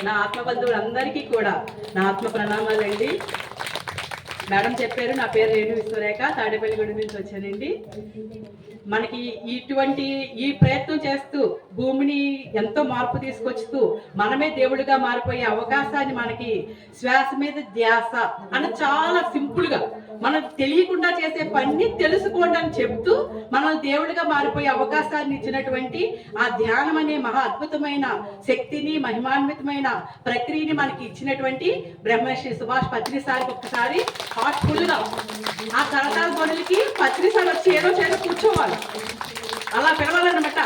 నా ఆత్మ బంధువులందరికీ కూడా నా ఆత్మ ప్రణామాలండి. మేడం చెప్పారు, నా పేరు రేణు విశ్వరేఖ, తాడేపల్లిగూడెం నుంచి వచ్చానండి. మనకి ఇటువంటి ఈ ప్రయత్నం చేస్తూ భూమిని ఎంతో మార్పు తీసుకొచ్చుతూ మనమే దేవుడిగా మారిపోయే అవకాశాన్ని మనకి శ్వాస మీద ధ్యాస అని చాలా సింపుల్గా మనం తెలియకుండా చేసే పని తెలుసుకోండి అని చెప్తూ మనం దేవుడిగా మారిపోయే అవకాశాన్ని ఇచ్చినటువంటి ఆ ధ్యానం అనే మహా అద్భుతమైన శక్తిని మహిమాన్వితమైన ప్రక్రియని మనకి ఇచ్చినటువంటి బ్రహ్మశ్రీ సుభాష్ పత్రిసారికి ఒక్కసారి హార్ట్ఫుల్గా ఆ కరతాల బడులకి పత్రిసారి వచ్చి ఏదో చేదో కూర్చోవాలి, అలా పిలవాలన్నమాట.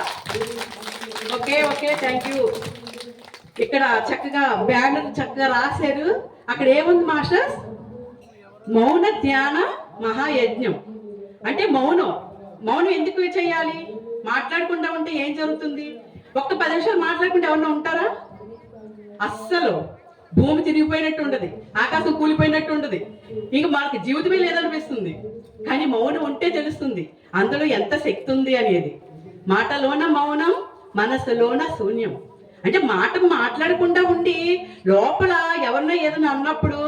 Okay okay, thank you. ఇక్కడ చక్కగా బ్యానర్ చక్కగా రాశారు. అక్కడ ఏముంది మాస్టర్స్? మౌన ధ్యాన మహాయజ్ఞం. అంటే మౌనం ఎందుకు చేయాలి? మాట్లాడకుండా ఉంటే ఏం జరుగుతుంది? ఒక్క 10 నిమిషాలు మాట్లాడకుండా ఎవరన్నా ఉంటారా? అస్సలు భూమి తిరిగిపోయినట్టు ఉండదు, ఆకాశం కూలిపోయినట్టు ఉండదు, ఇంక మనకి జీవితమే లేదనిపిస్తుంది. కానీ మౌనం ఉంటే తెలుస్తుంది అందులో ఎంత శక్తి ఉంది అనేది. మాటలోన మౌనం, మనసులోన శూన్యం. అంటే మాట్లాడకుండా ఉండి లోపల ఎవరన్నా ఏదైనా అన్నప్పుడు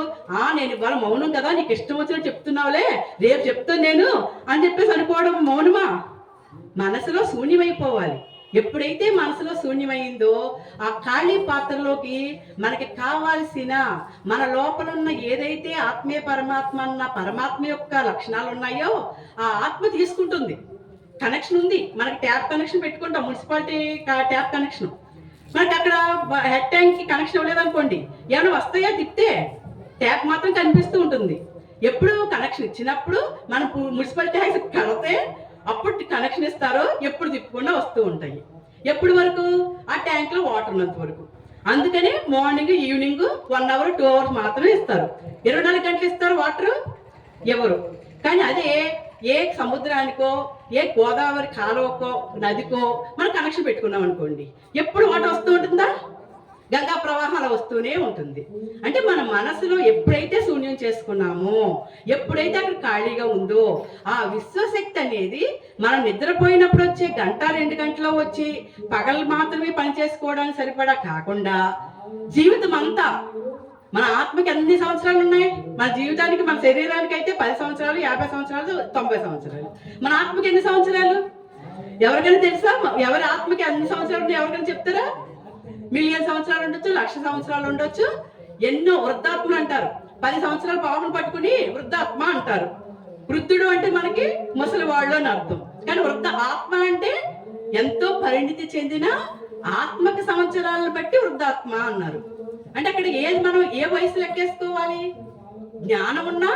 నేను ఇవాళ మౌనం కదా, నీకు ఇష్టం వచ్చినట్టు చెప్తున్నావులే, రేపు చెప్తాను నేను అని చెప్పేసి అనుకోవడం మౌనమా? మనసులో శూన్యమైపోవాలి. ఎప్పుడైతే మనసులో శూన్యమైందో ఆ ఖాళీ పాత్రలోకి మనకి కావాల్సిన మన లోపల ఉన్న ఏదైతే ఆత్మీయ పరమాత్మ యొక్క లక్షణాలు ఉన్నాయో ఆ ఆత్మ తీసుకుంటుంది. కనెక్షన్ ఉంది మనకి, ట్యాప్ కనెక్షన్ పెట్టుకుంటాం, మున్సిపాలిటీ ట్యాప్ కనెక్షన్. మనకి అక్కడ హెడ్ ట్యాంక్ కి కనెక్షన్ ఇవ్వలేదనుకోండి, ఏమైనా వస్తాయా? తిప్పితే ట్యాప్ మాత్రం కనిపిస్తూ ఉంటుంది. ఎప్పుడు కనెక్షన్ ఇచ్చినప్పుడు మనం మున్సిపాలిటీ ట్యాక్స్ కడితే అప్పుడు కనెక్షన్ ఇస్తారో ఎప్పుడు తిప్పకుండా వస్తూ ఉంటాయి. ఎప్పుడు వరకు? ఆ ట్యాంక్ లో వాటర్ ఉన్నంత వరకు. అందుకని మార్నింగ్ ఈవినింగ్ 1 అవర్ 2 అవర్స్ మాత్రమే ఇస్తారు. 24 గంటలు ఇస్తారు వాటర్ ఎవరు? కానీ అదే ఏ సముద్రానికో ఏ గోదావరి కాలువకో నదికో మనం కనెక్షన్ పెట్టుకున్నాం అనుకోండి, ఎప్పుడు వాటర్ వస్తూ ఉంటుందా? గంగా ప్రవాహాలు వస్తూనే ఉంటుంది. అంటే మన మనసులో ఎప్పుడైతే శూన్యం చేసుకున్నామో, ఎప్పుడైతే అక్కడ ఖాళీగా ఉందో ఆ విశ్వశక్తి అనేది మనం నిద్రపోయినప్పుడు వచ్చే 1-2 గంటలో వచ్చి పగలు మాత్రమే పని చేసుకోవడానికి సరిపడా కాకుండా జీవితం అంతా, మన ఆత్మకి ఎన్ని సంవత్సరాలు ఉన్నాయి? మన జీవితానికి, మన శరీరానికి అయితే 10 సంవత్సరాలు, 50 సంవత్సరాలు, 90 సంవత్సరాలు. మన ఆత్మకి ఎన్ని సంవత్సరాలు ఎవరికైనా తెలుసా? ఎవరి ఆత్మకి అన్ని సంవత్సరాలు ఉన్నాయి ఎవరికైనా చెప్తారా? మిలియన్ సంవత్సరాలు ఉండొచ్చు, 1,00,000 సంవత్సరాలు ఉండొచ్చు. ఎన్నో వృద్ధాత్మలు అంటారు. 10 సంవత్సరాల పాపను పట్టుకుని వృద్ధాత్మ అంటారు. వృద్ధుడు అంటే మనకి ముసలివాళ్ళు అని అర్థం. కానీ వృద్ధ ఆత్మ అంటే ఎంతో పరిణితి చెందిన ఆత్మక సంవత్సరాలను బట్టి వృద్ధాత్మ అన్నారు. అంటే అక్కడ ఏది మనం ఏ వయసు లెక్కేసుకోవాలి? జ్ఞానం ఉన్నా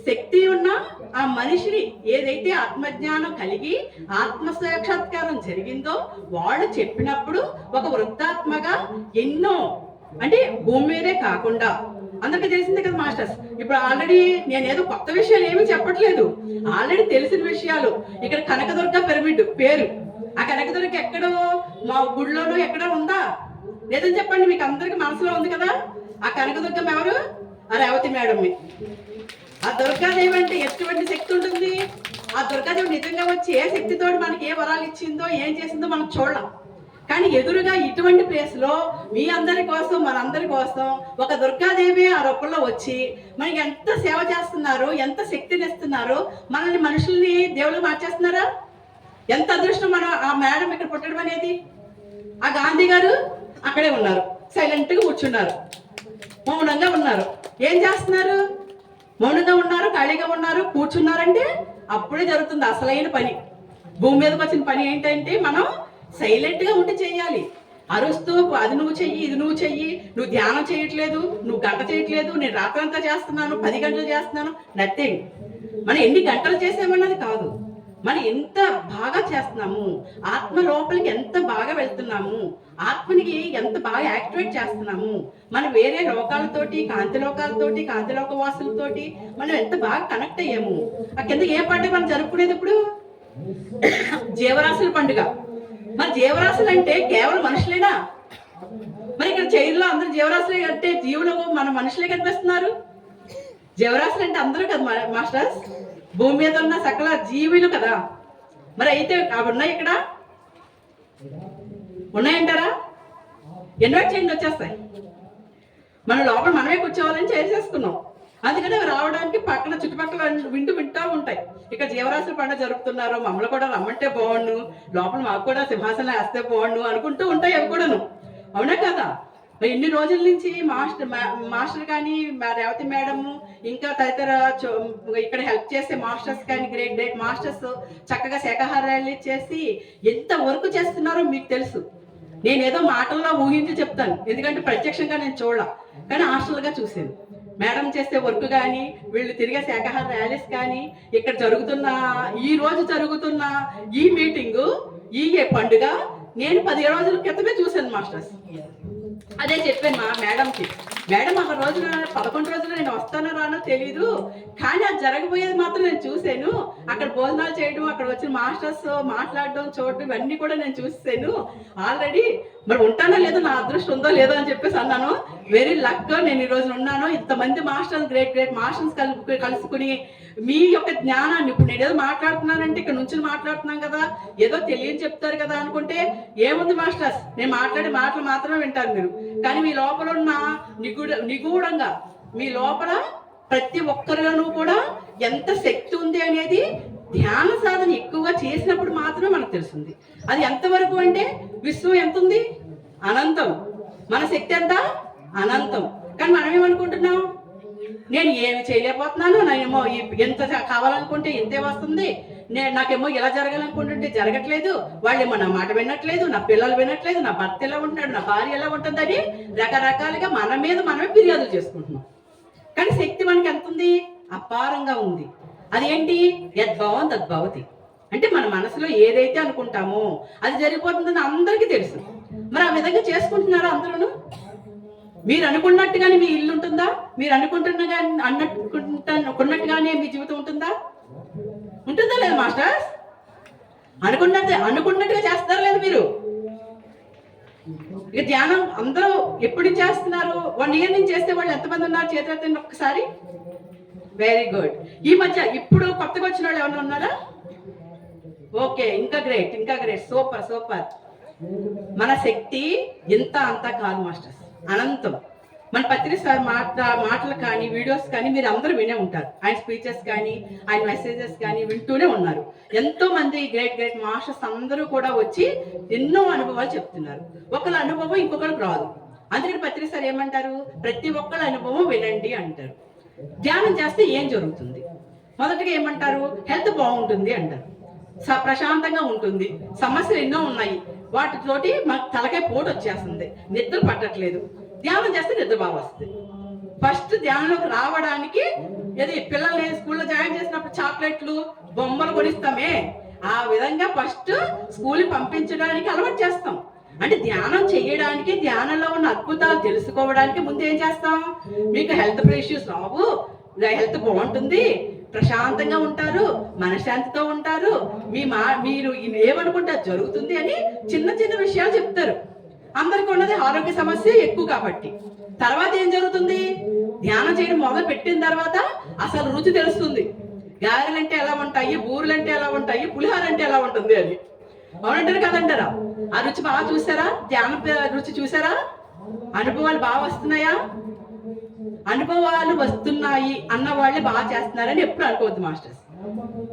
శక్తి ఉన్నా ఆ మనిషిని ఏదైతే ఆత్మజ్ఞానం కలిగి ఆత్మ సాక్షాత్కారం జరిగిందో వాళ్ళు చెప్పినప్పుడు ఒక వృద్ధాత్మగా ఎన్నో, అంటే భూమి మీదే కాకుండా అందరికీ తెలిసిందే కదా మాస్టర్స్. ఇప్పుడు ఆల్రెడీ నేనేదో కొత్త విషయాలు ఏమీ చెప్పట్లేదు, ఆల్రెడీ తెలిసిన విషయాలు. ఇక్కడ కనకదుర్గ పిరమిడ్ పేరు, ఆ కనకదుర్గ ఎక్కడో మా గుడిలోనో ఎక్కడో ఉందా? లేదని చెప్పండి, మీకు అందరికి మనసులో ఉంది కదా. ఆ కనకదుర్గం ఎవరు? ఆ రేవతి మేడంని. ఆ దుర్గాదేవి అంటే ఎటువంటి శక్తి ఉంటుంది? ఆ దుర్గాదేవి నిజంగా వచ్చి ఏ శక్తితో మనకి ఏ వరాలు ఇచ్చిందో ఏం చేసిందో మనం చూడలేం. కానీ ఎదురుగా ఇటువంటి ప్లేస్ లో మీ అందరి కోసం, మనందరి కోసం ఒక దుర్గాదేవి ఆ రూపంలో వచ్చి మనకి ఎంత సేవ చేస్తున్నారు, ఎంత శక్తిని ఇస్తున్నారు, మనల్ని మనుషుల్ని దేవుళ్ళు మార్చేస్తున్నారా? ఎంత అదృష్టం మనం ఆ మేడం ఇక్కడ పుట్టడం అనేది. ఆ గాంధీ గారు అక్కడే ఉన్నారు, సైలెంట్ గా కూర్చున్నారు, మౌనంగా ఉన్నారు. ఏం చేస్తున్నారు? మౌనంగా ఉన్నారు, ఖాళీగా ఉన్నారు, కూర్చున్నారంటే అప్పుడే జరుగుతుంది అసలైన పని. భూమి మీదకి వచ్చిన పని ఏంటంటే మనం సైలెంట్ గా ఉండి చేయాలి. అరుస్తూ అది నువ్వు చెయ్యి, ఇది నువ్వు చెయ్యి, నువ్వు ధ్యానం చేయట్లేదు, నువ్వు గంట చేయట్లేదు, నేను రాత్రంతా చేస్తున్నాను, 10 గంటలు చేస్తున్నాను, నథింగ్. మనం ఎన్ని గంటలు చేసామన్నది కాదు, మనం ఎంత బాగా చేస్తున్నాము, ఆత్మ లోపలికి ఎంత బాగా వెళ్తున్నాము, ఆత్మనికి ఎంత బాగా యాక్టివేట్ చేస్తున్నాము, మనం వేరే లోకాలతోటి, కాంతిలోక వాసులతోటి మనం ఎంత బాగా కనెక్ట్ అయ్యాము. ఆ కింద ఏ పండుగ మనం జరుపుకునేది ఇప్పుడు? జీవరాశుల పండుగ. మరి జీవరాశులు అంటే కేవలం మనుషులేనా? మరి ఇక్కడ చైర్లో అందరూ జీవరాశులే అంటే జీవులు మన మనుషులే కనిపిస్తున్నారు. జీవరాశులు అంటే అందరూ కదా మాస్టర్స్, భూమి మీద ఉన్న సకల జీవులు కదా. మరి అయితే అవి ఉన్నాయి, ఇక్కడ ఉన్నాయంటారా? ఇన్వైట్ చేయండి వచ్చేస్తాయి. మన లోపల మనమే కూర్చోవాలని చేసేసుకున్నాం. అందుకని అవి రావడానికి పక్కన చుట్టుపక్కల వింటూ ఉంటాయి. ఇక్కడ జీవరాశుల పండుగ జరుపుతున్నారు, మమ్మల్ని కూడా రమ్మంటే బాగుండు, లోపల మాకు కూడా సింహాసనం వేస్తే బాగుండు అనుకుంటూ ఉంటాయి అవి కూడాను. అవునా కదా? ఇన్ని రోజుల నుంచి మాస్టర్ కానీ రేవతి మేడము ఇంకా తదితర ఇక్కడ హెల్ప్ చేసే మాస్టర్స్ కానీ గ్రేట్ మాస్టర్స్ చక్కగా శాఖాహారాలు చేసి ఎంత వర్క్ చేస్తున్నారో మీకు తెలుసు. నేనేదో మాటల్లో ఊహించి చెప్తాను, ఎందుకంటే ప్రత్యక్షంగా నేను చూడాల, కానీ హాస్టల్గా చూసాను. మేడం చేసే వర్క్ కానీ వీళ్ళు తిరిగే శాఖాహార ర్యాలీస్ కానీ ఇక్కడ ఈ రోజు జరుగుతున్న ఈ మీటింగు ఈ పండుగ నేను 10 రోజుల క్రితమే చూశాను మాస్టర్స్. అదే చెప్పాను మా మేడంకి, మేడం ఒక రోజున 11 రోజులు నేను వస్తానో రానో తెలీదు, కానీ అది జరగబోయేది మాత్రం నేను చూశాను. అక్కడ భోజనాలు చేయడం, అక్కడ వచ్చిన మాస్టర్స్ మాట్లాడడం చూడడం ఇవన్నీ కూడా నేను చూసాను ఆల్రెడీ. మరి ఉంటానో లేదో, నా అదృష్టం ఉందో లేదో అని చెప్పేసి అన్నాను. వెరీ లక్ నేను ఈ రోజు ఉన్నాను. ఇంతమంది మాస్టర్స్ గ్రేట్ మాస్టర్స్ కలుసుకుని మీ యొక్క జ్ఞానాన్ని, ఇప్పుడు నేను ఏదో మాట్లాడుతున్నానంటే ఇక్కడ నుంచి మాట్లాడుతున్నాం కదా, ఏదో తెలియని చెప్తారు కదా అనుకుంటే ఏముంది మాస్టర్స్, నేను మాట్లాడే మాటలు మాత్రమే వింటారు మీరు, కానీ మీ లోపల ఉన్న నిగూఢంగా మీ లోపల ప్రతి ఒక్కరిలోనూ కూడా ఎంత శక్తి ఉంది అనేది ధ్యాన సాధన ఎక్కువగా చేసినప్పుడు మాత్రమే మనకు తెలుస్తుంది. అది ఎంతవరకు అంటే విశ్వం ఎంత ఉంది? అనంతం. మన శక్తి ఎంత? అనంతం. కానీ మనం ఏమనుకుంటున్నాం, నేను ఏమి చేయలేకపోతున్నాను, నేనేమో ఎంత కావాలనుకుంటే ఇంతే వస్తుంది, నాకేమో ఇలా జరగాలనుకుంటుంటే జరగట్లేదు, వాళ్ళేమో నా మాట వినట్లేదు, నా పిల్లలు వినట్లేదు, నా భర్త ఎలా ఉంటాడు, నా భార్య ఎలా ఉంటుందని రకరకాలుగా మన మీద మనమే ఫిర్యాదులు చేసుకుంటున్నాం. కానీ శక్తి మనకి ఎంత ఉంది? అపారంగా ఉంది. అదేంటి? యద్భావం తద్భవతి. అంటే మన మనసులో ఏదైతే అనుకుంటామో అది జరిగిపోతుందని అందరికీ తెలుసు. మరి ఆ విధంగా చేసుకుంటున్నారా అందరూ? మీరు అనుకున్నట్టుగానే మీ ఇల్లు ఉంటుందా? మీరు అనుకున్నట్టుగానే మీ జీవితం ఉంటుందా? ఉంటుందా లేదు మాస్టర్స్? అనుకున్నట్టుగా చేస్తారా లేదు మీరు? ఇక ధ్యానం అందరూ ఎప్పుడు చేస్తున్నారు? 1 year నుంచి చేస్తే వాళ్ళు ఎంతమంది ఉన్నారు? చేతులెత్తండి ఒక్కసారి. Very good. ఈ మధ్య ఇప్పుడు కొత్తగా వచ్చిన వాళ్ళు ఎవరైనా ఉన్నారా? ఓకే, ఇంకా గ్రేట్, సూపర్. మన శక్తి ఇంత అంతా కాదు మాస్టర్స్, అనంతం. మన పత్రి సార్ మాటలు కానీ వీడియోస్ కానీ మీరు అందరూ వినే ఉంటారు. ఆయన స్పీచెస్ కానీ ఆయన మెసేజెస్ కానీ వింటూనే ఉన్నారు. ఎంతో మంది గ్రేట్ మాస్టర్స్ అందరూ కూడా వచ్చి ఎన్నో అనుభవాలు చెప్తున్నారు. ఒకళ్ళ అనుభవం ఇంకొకరికి రాదు. అందుకని పత్రి సార్ ఏమంటారు? ప్రతి ఒక్కళ్ళ అనుభవం వినండి అంటారు. ధ్యానం చేస్తే ఏం జరుగుతుంది? మొదటిగా ఏమంటారు? హెల్త్ బాగుంటుంది అంటారు, ప్రశాంతంగా ఉంటుంది. సమస్యలు ఎన్నో ఉన్నాయి, వాటితోటి మాకు తలకాయ పోటు వచ్చేస్తుంది, నిద్ర పట్టట్లేదు. ధ్యానం చేస్తే నిద్ర బాగా వస్తుంది. ఫస్ట్ ధ్యానంలోకి రావడానికి ఏది పిల్లల్ని స్కూల్లో జాయిన్ చేసినప్పుడు చాక్లెట్లు బొమ్మలు కొనిస్తామే, ఆ విధంగా ఫస్ట్ స్కూల్కి పంపించడానికి అలవాటు చేస్తాం. అంటే ధ్యానం చేయడానికి, ధ్యానంలో ఉన్న అద్భుతాలు తెలుసుకోవడానికి ముందు ఏం చేస్తాం? మీకు హెల్త్ ఇష్యూస్ రావు, హెల్త్ బాగుంటుంది, ప్రశాంతంగా ఉంటారు, మనశ్శాంతితో ఉంటారు, మీరు ఏమనుకుంటే జరుగుతుంది అని చిన్న విషయాలు చెప్తారు. అందరికి ఉన్నది ఆరోగ్య సమస్య ఎక్కువ కాబట్టి. తర్వాత ఏం జరుగుతుంది? ధ్యానం చేయడం మొదలు పెట్టిన తర్వాత అసలు రుచి తెలుస్తుంది. గారెలంటే ఎలా ఉంటాయి, బూరెలంటే ఎలా ఉంటాయి, పులిహోర అంటే ఎలా ఉంటుంది అని. అవునంటారు కదంటారా? ఆ రుచి బాగా చూసారా? ధ్యానం రుచి చూసారా? అనుభవాలు బాగా వస్తున్నాయా? అనుభవాలు వస్తున్నాయి అన్న వాళ్ళే బాగా చేస్తున్నారని ఎప్పుడు అనుకోవద్దు మాస్టర్స్.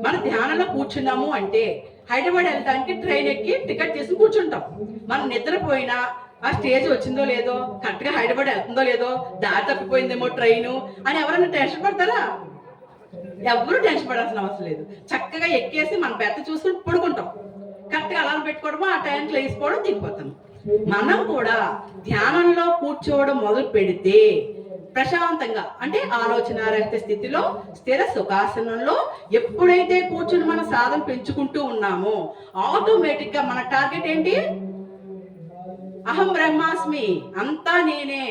మన ధ్యానంలో కూర్చున్నాము అంటే హైదరాబాద్ వెళ్ళడానికి ట్రైన్ ఎక్కి టికెట్ చేసి కూర్చుంటాం. మనం నిద్రపోయినా ఆ స్టేజ్ వచ్చిందో లేదో, కరెక్ట్గా హైదరాబాద్ వెళ్తుందో లేదో, దారి తప్పిపోయిందేమో ట్రైను అని ఎవరైనా టెన్షన్ పడతారా? ఎవరు టెన్షన్ పడాల్సిన అవసరం లేదు. చక్కగా ఎక్కేసి మన బెత్త చూసుకుని పడుకుంటాం. కరెక్ట్గా అలారం పెట్టుకోవడమో, ఆ టైంకి లేచిపోవడం, దిగిపోతాం. మనం కూడా ధ్యానంలో కూర్చోవడం మొదలు పెడితే ప్రశాంతంగా, అంటే ఆలోచన రహిత స్థితిలో స్థిర సుఖాసనంలో ఎప్పుడైతే కూర్చుని మన సాధన పెంచుకుంటూ ఉన్నామో ఆటోమేటిక్ గా మన టార్గెట్ ఏంటి? అహం బ్రహ్మాస్మి, అంతా నేనే,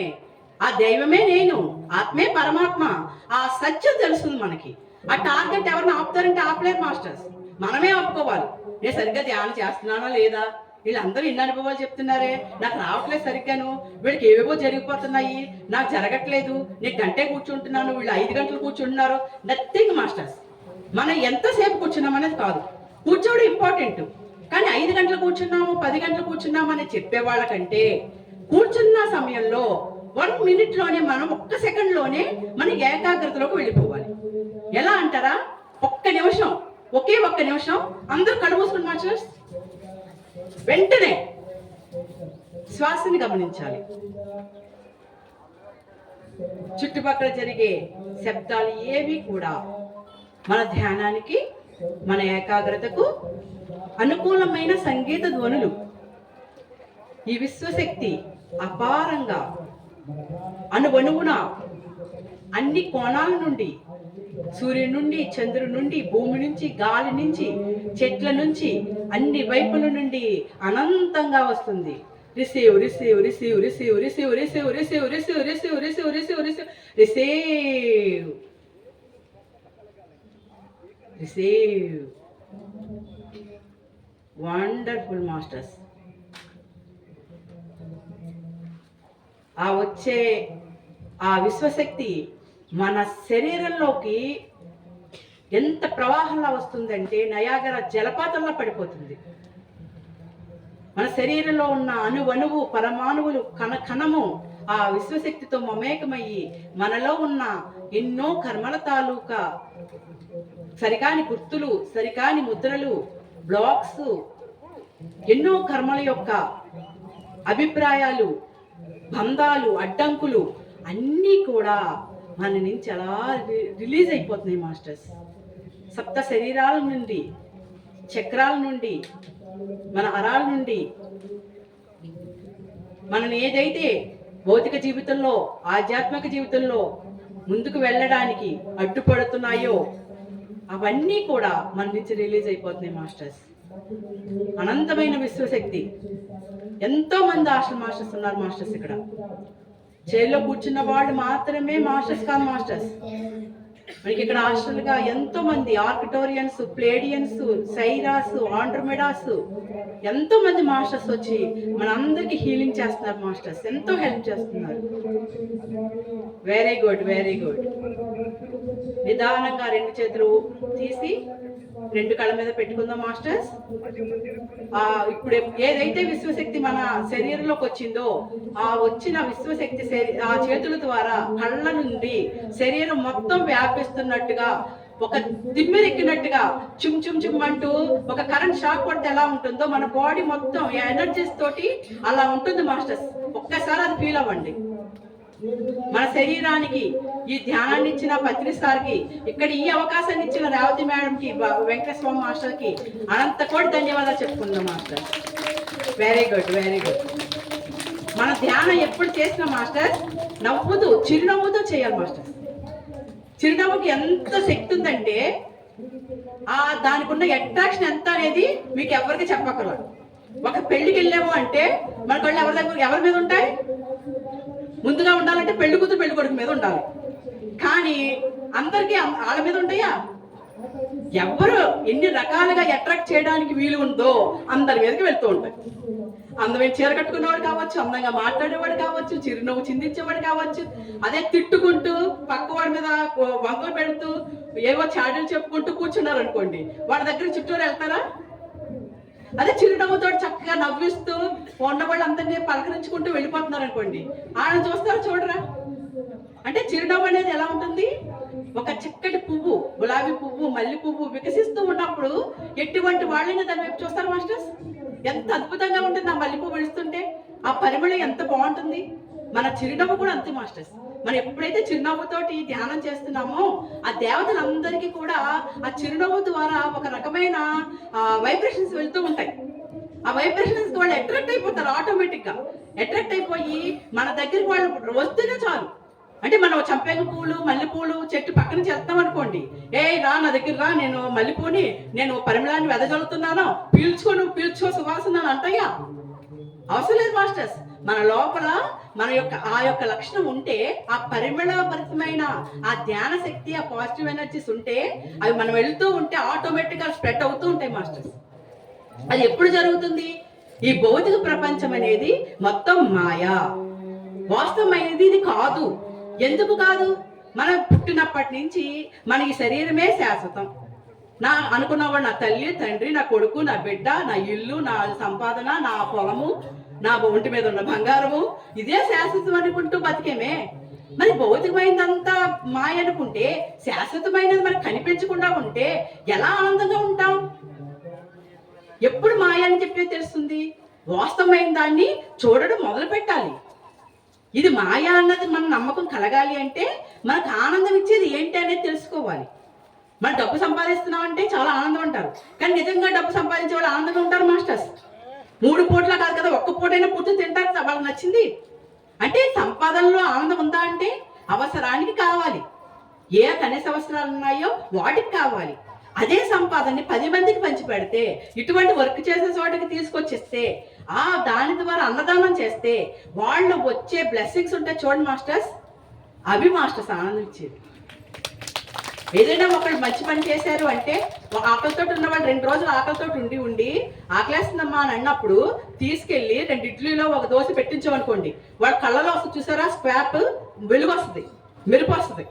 ఆ దైవమే నేను, ఆత్మే పరమాత్మ, ఆ సత్యం తెలుస్తుంది మనకి. ఆ టార్గెట్ ఎవరిని ఆపుతారంటే ఆపలేరు మాస్టర్స్, మనమే ఆపుకోవాలి. నేను సరిగ్గా ధ్యానం చేస్తున్నానా లేదా? వీళ్ళందరూ ఇన్ని అనుభవాలు చెప్తున్నారే, నాకు రావట్లేదు సరిగ్గాను, వీళ్ళకి ఏవేవో జరిగిపోతున్నాయి, నాకు జరగట్లేదు, నేను గంటే కూర్చుంటున్నాను, వీళ్ళు 5 గంటలు కూర్చుంటున్నారు. Nothing masters. మనం ఎంతసేపు కూర్చున్నాం అనేది కాదు, కూర్చోవడం ఇంపార్టెంట్. కానీ 5 గంటలు కూర్చున్నాము, 10 గంటలు కూర్చున్నాము అని చెప్పే వాళ్ళకంటే కూర్చున్న సమయంలో 1 మినిట్లోనే మనం ఒక్క సెకండ్లోనే మన ఏకాగ్రతలోకి వెళ్ళిపోవాలి. ఎలా అంటారా? ఒక్క నిమిషం, ఒకే ఒక్క నిమిషం అందరూ కళ్ళు మూసుకుని మాస్టర్స్ వెంటనే శ్వాసని గమనించాలి. చుట్టుపక్కల జరిగే శబ్దాలు ఏవి కూడా మన ధ్యానానికి, మన ఏకాగ్రతకు అనుకూలమైన సంగీత ధ్వనులు. ఈ విశ్వశక్తి అపారంగా అణువణువున అన్ని కోణాల నుండి, సూర్యుడి నుండి, చంద్రుడి నుండి, భూమి నుంచి, గాలి నుంచి, చెట్ల నుంచి, అన్ని వైపుల నుండి అనంతంగా వస్తుంది. Receive receive receive receive receive receive receive receive receive receive receive receive receive receive. Wonderful masters. ఆ వచ్చే ఆ విశ్వశక్తి మన శరీరంలోకి ఎంత ప్రవాహంలా వస్తుందంటే నయాగరా జలపాతంలో పడిపోతుంది. మన శరీరంలో ఉన్న అణువణువు, పరమాణువులు, కణము ఆ విశ్వశక్తితో మమేకమయ్యి మనలో ఉన్న ఎన్నో కర్మల తాలూకా సరికాని గుర్తులు, సరికాని ముద్రలు, బ్లాక్స్, ఎన్నో కర్మల యొక్క అభిప్రాయాలు, బంధాలు, అడ్డంకులు అన్నీ కూడా మన నుంచి అలా రిలీజ్ అయిపోతున్నాయి మాస్టర్స్. సప్త శరీరాల నుండి, చక్రాల నుండి, మన అరాల నుండి మనని ఏదైతే భౌతిక జీవితంలో, ఆధ్యాత్మిక జీవితంలో ముందుకు వెళ్ళడానికి అడ్డుపడుతున్నాయో అవన్నీ కూడా మన నుంచి రిలీజ్ అయిపోతున్నాయి మాస్టర్స్. అనంతమైన విశ్వశక్తి. ఎంతో మంది ఆశ్రమ మాస్టర్స్ ఉన్నారు మాస్టర్స్. ఇక్కడ చైర్లో కూర్చున్న వాళ్ళు మాత్రమే మాస్టర్స్ కాదు మాస్టర్స్. మనకి ఇక్కడ హాస్టల్గా ఎంతో మంది ఆర్కిటోరియన్స్, ప్లేడియన్స్, సైరాస్, ఆండ్రోమెడాస్ ఎంతో మంది మాస్టర్స్ వచ్చి మనందరికి హీలింగ్ చేస్తున్నారు మాస్టర్స్. ఎంతో హెల్ప్ చేస్తున్నారు. Very good, very good. నిదానంగా 2 చేతులు తీసి 2 కళ్ళ మీద పెట్టుకుందాం మాస్టర్స్. ఇప్పుడు ఏదైతే విశ్వశక్తి మన శరీరంలోకి వచ్చిందో ఆ వచ్చిన విశ్వశక్తి ఆ చేతుల ద్వారా కళ్ళ నుండి శరీరం మొత్తం వ్యాపిస్తున్నట్టుగా, ఒక దిమ్మెరెక్కినట్టుగా చుమ్ చుమ్ చుమ్ అంటూ ఒక కరెంట్ షాక్ పడితే ఎలా ఉంటుందో మన బాడీ మొత్తం ఎనర్జీస్ తోటి అలా ఉంటుంది మాస్టర్స్. ఒక్కసారి అది ఫీల్ అవ్వండి. మన శరీరానికి ఈ ధ్యానాన్ని ఇచ్చిన పత్రి సార్కి, ఇక్కడ ఈ అవకాశాన్ని ఇచ్చిన రేవతి మేడంకి, వెంకటస్వామి మాస్టర్కి అనంత కోటి ధన్యవాదాలు చెప్పుకుందాం master. Very good, very good. మన ధ్యానం ఎప్పుడు చేసిన మాస్టర్ నవ్వుతూ, చిరునవ్వుతూ చేయాలి మాస్టర్. చిరునవ్వుకి ఎంత శక్తి ఉందంటే దానికి ఉన్న అట్రాక్షన్ ఎంత అనేది మీకు ఎవరికి చెప్పక్కర్లేదు. ఒక పెళ్లికి వెళ్ళాము అంటే మన కళ్ళు ఎవరి మీద ఉంటాయి? ముందుగా ఉండాలంటే పెళ్లి కూతురు పెళ్లి కొడుకు మీద ఉండాలి. కానీ అందరికీ వాళ్ళ మీద ఉంటాయా? ఎవరు ఎన్ని రకాలుగా అట్రాక్ట్ చేయడానికి వీలు ఉందో అందరి మీదకి వెళ్తూ ఉంటాయి. అందమైన చీర కట్టుకునేవాడు కావచ్చు, అందంగా మాట్లాడేవాడు కావచ్చు, చిరునవ్వు చిందించేవాడు కావచ్చు, అదే తిట్టుకుంటూ పక్కవాడి మీద వంకలు పెడుతూ ఏవో చాడీలు చెప్పుకుంటూ కూర్చున్నారు అనుకోండి, వాడి దగ్గర చుట్టూరు వెళ్తారా? అదే చిరునవ్వుతో చక్కగా నవ్విస్తూ ఉన్న వాళ్ళు అందరినీ పలకరించుకుంటూ వెళ్ళిపోతున్నారు అనుకోండి, ఆయన చూస్తారా? చూడరా? అంటే చిరునవ్వు అనేది ఎలా ఉంటుంది? ఒక చిక్కటి పువ్వు, గులాబీ పువ్వు, మల్లి పువ్వు వికసిస్తూ ఉన్నప్పుడు ఎటువంటి వాళ్ళైనా దాని వైపు చూస్తారు మాస్టర్స్. ఎంత అద్భుతంగా ఉంటుంది ఆ మల్లి పువ్వు వెళుతుంటే, ఆ పరిమళం ఎంత బాగుంటుంది. మన చిరునవ్వు కూడా అంతే మాస్టర్స్. మనం ఎప్పుడైతే చిరునవ్వుతోటి ధ్యానం చేస్తున్నామో ఆ దేవతలందరికీ కూడా ఆ చిరునవ్వు ద్వారా ఒక రకమైన వైబ్రేషన్స్ వెళ్తూ ఉంటాయి. ఆ వైబ్రేషన్స్ వాళ్ళు అట్రాక్ట్ అయిపోతారు. ఆటోమేటిక్గా అట్రాక్ట్ అయిపోయి మన దగ్గరికి వాళ్ళు వస్తేనే చాలు. అంటే మనం చంపేగ పూలు, మల్లెపూలు చెట్టు పక్క నుంచి వెళ్తాం అనుకోండి, రా నా దగ్గర రా, నేను మల్లెపూని నేను పరిమళాన్ని వెదజల్లుతున్నాను, పీల్చుకో సువాసన అంటాయా? అవసరం లేదు మాస్టర్స్. మన లోపల మన యొక్క లక్షణం ఉంటే, ఆ పరిమళభరితమైన ఆ ధ్యాన శక్తి, ఆ పాజిటివ్ ఎనర్జీస్ ఉంటే అవి మనం వెళ్తూ ఉంటే ఆటోమేటిక్గా స్ప్రెడ్ అవుతూ ఉంటాయి మాస్టర్స్. అది ఎప్పుడు జరుగుతుంది? ఈ భౌతిక ప్రపంచం అనేది మొత్తం మాయా, వాస్తవమైనది ఇది కాదు. ఎందుకు కాదు? మనం పుట్టినప్పటి నుంచి మన ఈ శరీరమే శాశ్వతం. నా అనుకున్నవాడు నా తల్లి, తండ్రి, నా కొడుకు, నా బిడ్డ, నా ఇల్లు, నా సంపాదన, నా పొలము, నా ఒంటి మీద ఉన్న బంగారము ఇదే శాశ్వతం అనుకుంటూ బతికేమే. మరి భౌతికమైనదంతా మాయ అనుకుంటే శాశ్వతమైనది మనకు కనిపించకుండా ఉంటే ఎలా ఆనందంగా ఉంటాం? ఎప్పుడు మాయ అని చెప్పి తెలుస్తుంది? వాస్తవమైన దాన్ని చూడడం మొదలు పెట్టాలి. ఇది మాయ అన్నది మన నమ్మకం కలగాలి అంటే మనకు ఆనందం ఇచ్చేది ఏంటి అనేది తెలుసుకోవాలి. మనం డబ్బు సంపాదిస్తున్నాం అంటే చాలా ఆనందం అంటారు, కానీ నిజంగా డబ్బు సంపాదించే వాళ్ళు ఆనందంగా ఉంటారు మాస్టర్స్. 3 పూట్ల కాదు కదా, ఒక్క పూటైనా పూర్తి తింటారు వాళ్ళకి నచ్చింది. అంటే సంపాదనలో ఆనందం ఉందా అంటే అవసరానికి కావాలి. ఏ కనీస అవసరాలు ఉన్నాయో వాటికి కావాలి. అదే సంపాదనని 10 మందికి పంచి పెడితే, ఇటువంటి వర్క్ చేసే చోటకి తీసుకొచ్చిస్తే, దాని ద్వారా అన్నదానం చేస్తే వాళ్ళు వచ్చే బ్లెస్సింగ్స్ ఉంటాయి చూడండి మాస్టర్స్, అవి మాస్టర్స్ ఆనందం ఇచ్చేది. ఏదైనా ఒకళ్ళు మంచి పని చేశారు అంటే, ఆకలితో ఉన్న వాళ్ళు 2 రోజులు ఆకలితో ఉండి ఆకలేస్తుందమ్మా అని అన్నప్పుడు తీసుకెళ్ళి 2 ఇడ్లీలో ఒక దోశ పెట్టించామనుకోండి, వాళ్ళ కళ్ళలో వస్తుంది చూసారా, స్క్వాప్ వెలుగు వస్తుంది, మెరుపు వస్తుంది.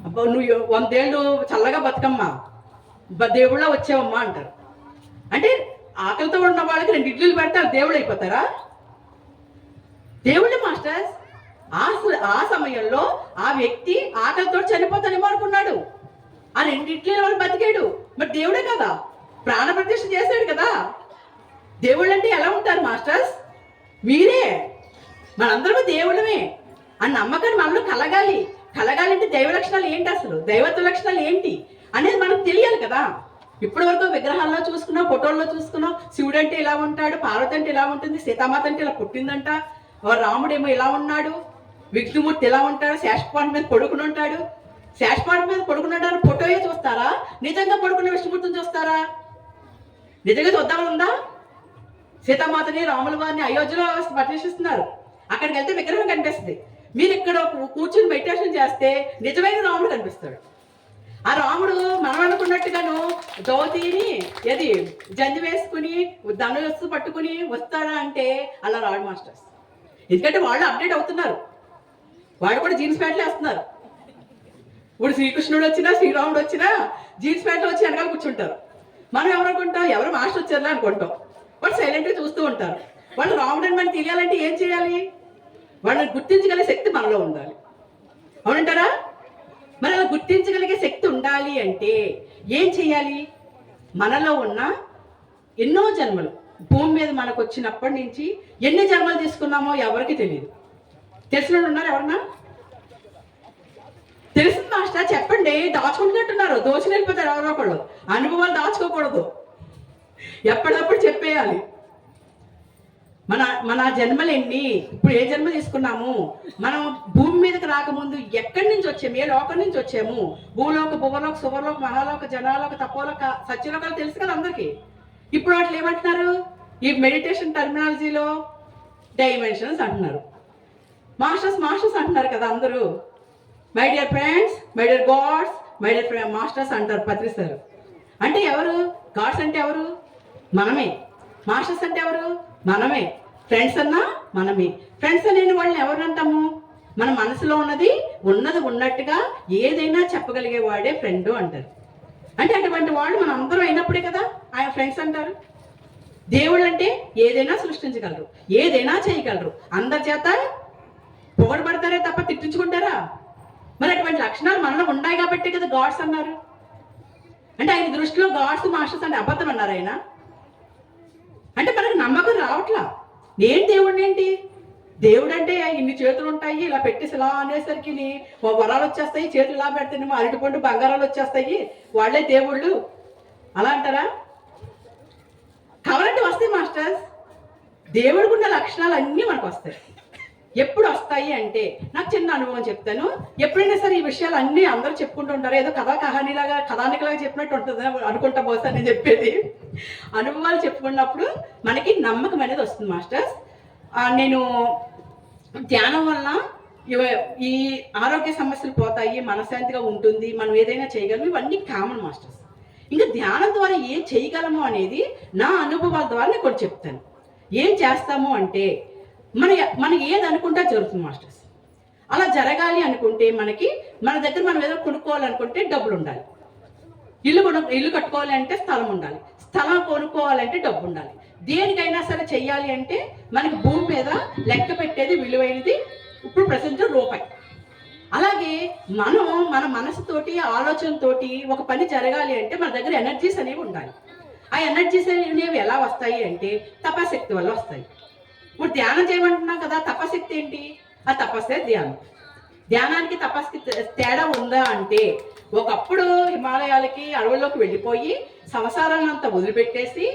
అబ్బా నువ్వు 100 ఏళ్ళు చల్లగా బతుకమ్మా, దేవుళ్ళ వచ్చావమ్మా అంటారు. అంటే ఆకలితో ఉన్న వాళ్ళకి 2 ఇడ్లీలు పెడితే దేవుళ్ళు అయిపోతారా? దేవుళ్ళే మాస్టర్స్. ఆ సమయంలో ఆ వ్యక్తి ఆకలితో చనిపోతానేమో అనుకున్నాడు, ఆ 2 ఇడ్లీల వాళ్ళు బతికాడు. మరి దేవుడే కదా, ప్రాణ ప్రతిష్ఠ చేశాడు కదా. దేవుళ్ళు అంటే ఎలా ఉంటారు మాస్టర్స్? మీరే, మనందరము దేవుళ్ళమే ఆ నమ్మకాన్ని మనలో కలగాలంటే దైవ లక్షణాలు ఏంటి, అసలు దైవత్వ లక్షణాలు ఏంటి అనేది మనకు తెలియాలి కదా. ఇప్పటి వరకు విగ్రహాల్లో చూసుకున్నాం, ఫోటోల్లో చూసుకున్నాం, శివుడు అంటే ఇలా ఉంటాడు, పార్వతి అంటే ఇలా ఉంటుంది, సీతామాత అంటే ఇలా పుట్టిందంట, రాముడేమో ఇలా ఉన్నాడు, విష్ణుమూర్తి ఇలా ఉంటాడు, శేషపాండ మీద పడుకుని ఉంటాడు. శేషపాండ మీద పడుకున్నాడు ఫోటోయే చూస్తారా? నిజంగా పడుకున్న విష్ణుమూర్తిని చూస్తారా? నిజంగా చూద్దామని ఉందా? సీతామాతని రాముల వారిని అయోధ్యలో ప్రతిష్ఠిస్తున్నారు, అక్కడికి వెళ్తే విగ్రహం కనిపిస్తుంది. మీరు ఇక్కడ కూర్చుని మెడిటేషన్ చేస్తే నిజమైన రాముడు కనిపిస్తాడు. ఆ రాముడు మనం అనుకున్నట్టుగాను ధోతిని జంజి వేసుకుని ధనుస్సు పట్టుకుని వస్తాడా అంటే అలా రాడు మాస్టర్స్. ఎందుకంటే వాళ్ళు అప్డేట్ అవుతున్నారు, వాళ్ళు కూడా జీన్స్ ప్యాంట్లు వేస్తున్నారు. ఇప్పుడు శ్రీకృష్ణుడు వచ్చినా శ్రీరాముడు వచ్చినా జీన్స్ ప్యాంట్లు వచ్చి వెనకాల కూర్చుంటారు. మనం ఎవరనుకుంటాం, ఎవరు మాస్టర్ వచ్చారా అనుకుంటాం. వాళ్ళు సైలెంట్గా చూస్తూ ఉంటారు. వాళ్ళు రాముడు అని మనం తెలియాలంటే ఏం చేయాలి? వాళ్ళని గుర్తించగలిగే శక్తి మనలో ఉండాలి, అవునంటారా? మరి అలా గుర్తించగలిగే శక్తి ఉండాలి అంటే ఏం చేయాలి? మనలో ఉన్న ఎన్నో జన్మలు, భూమి మీద మనకు వచ్చినప్పటి నుంచి ఎన్ని జన్మలు తీసుకున్నామో ఎవరికి తెలియదు. తెలిసిన వాళ్ళు ఉన్నారు ఎవరన్నా? తెలిసింది మాస్టర్ చెప్పండి. దాచుకుంటున్నట్టున్నారు, దోచుకు వెళ్ళిపోతారు ఎవరో ఒకళ్ళు. అనుభవాలు దాచుకోకూడదు, ఎప్పటికప్పుడు చెప్పేయాలి. మన జన్మలు ఎన్ని, ఇప్పుడు ఏ జన్మ తీసుకున్నాము, మనం భూమి మీదకి రాకముందు ఎక్కడి నుంచి వచ్చాము, ఏ లోకం నుంచి వచ్చాము, భూలోక, భువలోక, శుభలోక, మహాలోక, జనాలోక, తపోలోక, సత్యలోకాలు తెలుసు కదా అందరికి. ఇప్పుడు వాటిని ఏమంటున్నారు? ఈ మెడిటేషన్ టర్మినాలజీలో డైమెన్షన్స్ అంటున్నారు, మాస్టర్స్ అంటున్నారు కదా అందరూ. My dear friends, my dear God's, my dear masters అంటారు పత్రిస్తారు. అంటే ఎవరు? గాడ్స్ అంటే ఎవరు? మనమే. మాస్టర్స్ అంటే ఎవరు? మనమే. ఫ్రెండ్స్ అన్నా మనమే. ఫ్రెండ్స్ అనే వాళ్ళని ఎవరు అంటాము? మన మనసులో ఉన్నది ఉన్నట్టుగా ఏదైనా చెప్పగలిగే వాడే ఫ్రెండ్ అంటారు. అంటే అటువంటి వాళ్ళు మనం అందరూ అయినప్పుడే కదా ఆయన ఫ్రెండ్స్ అంటారు. దేవుళ్ళు అంటే ఏదైనా సృష్టించగలరు, ఏదైనా చేయగలరు, అందరి చేత పొగడబడతారే తప్ప తిట్టించుకుంటారా? మరి అటువంటి లక్షణాలు మనలో ఉన్నాయి కాబట్టి కదా గాడ్స్ అన్నారు. అంటే ఆయన దృష్టిలో గాడ్స్ మాస్టర్స్ అంటే అబద్ధం అన్నారు ఆయన. అంటే మనకు నమ్మకం రావట్లా. నేను దేవుడిని ఏంటి, దేవుడు అంటే ఇన్ని చేతులు ఉంటాయి, ఇలా పెట్టేసి ఇలా అనేసరికి వరాలు వచ్చేస్తాయి, చేతులు ఇలా పెడితేనేమో అరటిపండు బంగారాలు వచ్చేస్తాయి, వాళ్ళే దేవుళ్ళు అలా అంటారా? కావాలంటే వస్తాయి మాస్టర్స్. దేవుడికి ఉన్న లక్షణాలు అన్నీ మనకు వస్తాయి. ఎప్పుడు వస్తాయి అంటే నాకు చిన్న అనుభవం చెప్తాను. ఎప్పుడైనా సరే ఈ విషయాలు అన్నీ అందరూ చెప్పుకుంటూ ఉంటారు, ఏదో కథానికలాగా చెప్పినట్టు ఉంటుంది అనుకుంటా బహుశా నేను చెప్పేది. అనుభవాలు చెప్పుకున్నప్పుడు మనకి నమ్మకం అనేది వస్తుంది మాస్టర్స్. నేను ధ్యానం వల్ల ఈ ఆరోగ్య సమస్యలు పోతాయి, మనశ్శాంతిగా ఉంటుంది, మనం ఏదైనా చేయగలము, ఇవన్నీ కామన్ మాస్టర్స్. ఇంకా ధ్యానం ద్వారా ఏం చేయగలము అనేది నా అనుభవాల ద్వారా నేను కూడా చెప్తాను. ఏం చేస్తాము అంటే మనం ఏది అనుకుంటా జరుగుతుంది మాస్టర్స్. అలా జరగాలి అనుకుంటే మన దగ్గర మనం ఏదో కొనుక్కోవాలనుకుంటే డబ్బులు ఉండాలి, ఇల్లు కట్టుకోవాలి అంటే స్థలం ఉండాలి, స్థలం కొనుక్కోవాలంటే డబ్బు ఉండాలి, దేనికైనా సరే చెయ్యాలి అంటే మనకి భూమి మీద లెక్క పెట్టేది విలువైనది ఇప్పుడు ప్రజెంట్ రూపాయి. అలాగే మనం మన మనసుతోటి ఆలోచనతోటి ఒక పని జరగాలి అంటే మన దగ్గర ఎనర్జీస్ అనేవి ఉండాలి. ఆ ఎనర్జీస్ అనేవి ఎలా వస్తాయి అంటే తపశక్తి వల్ల వస్తాయి. ఇప్పుడు ధ్యానం చేయమంటున్నాం కదా, తపశక్తి ఏంటి? ఆ తపస్సే ధ్యానం. ధ్యానానికి తపస్సుకి తేడా ఉందా అంటే, ఒకప్పుడు హిమాలయాలకి అడవుల్లోకి వెళ్ళిపోయి సంసారాన్ని అంతా వదిలిపెట్టేసి